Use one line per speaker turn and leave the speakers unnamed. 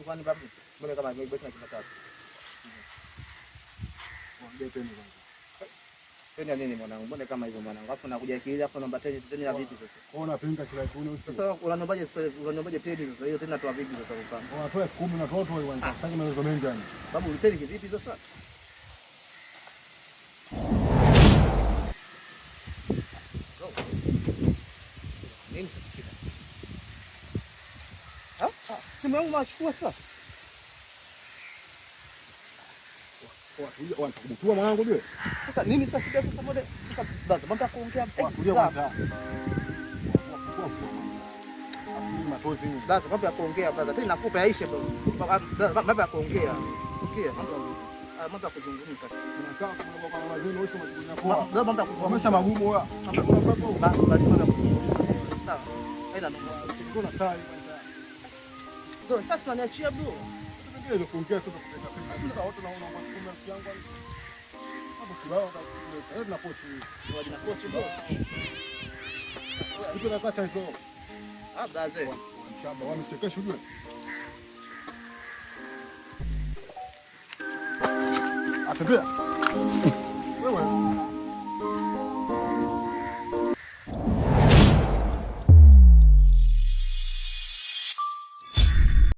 kwani babu. Mbona kama imebaki na kimatatu. Ongea tena kwanza. Tena nini mwanangu? Mbona kama hivyo mwanangu? Alafu nakuja kilia afu naomba tena ya vipi sasa? Wewe unapinga kila kuni usiku. Sasa unaniombaje sasa? Unaniombaje tena sasa? Hiyo tena toa vipi sasa upanga? Unatoa 10 na toto wewe kwanza. Sasa maelezo mengi yani. Babu ulipeli kivipi sasa? Nini sasa kida? Simu yangu machukua sasa. Wanakubutua mwanangu jue. Sasa nini sasa shida sasa mode? Sasa dada mambo ya kuongea. Tulia kwanza. Dada mambo ya kuongea dada. Tena nakupa yaishe baba. Mambo ya kuongea. Sikia mambo ya kuzungumza sasa. Unakaa kwa mazeni wewe unajua. Dada mambo ya kuzungumza magumu wewe. Basi mambo ya kuzungumza. Sawa. Haina noma. Kuna saa hii kwanza. Ndio sasa naniachia bro. Ndio kuongea tu kupeleka pesa. Sasa watu naona kwa yangu hapo kibao na pochi ndio na pochi bro hiyo nakata hizo baze shamba wamechekesha ujue atembea wewe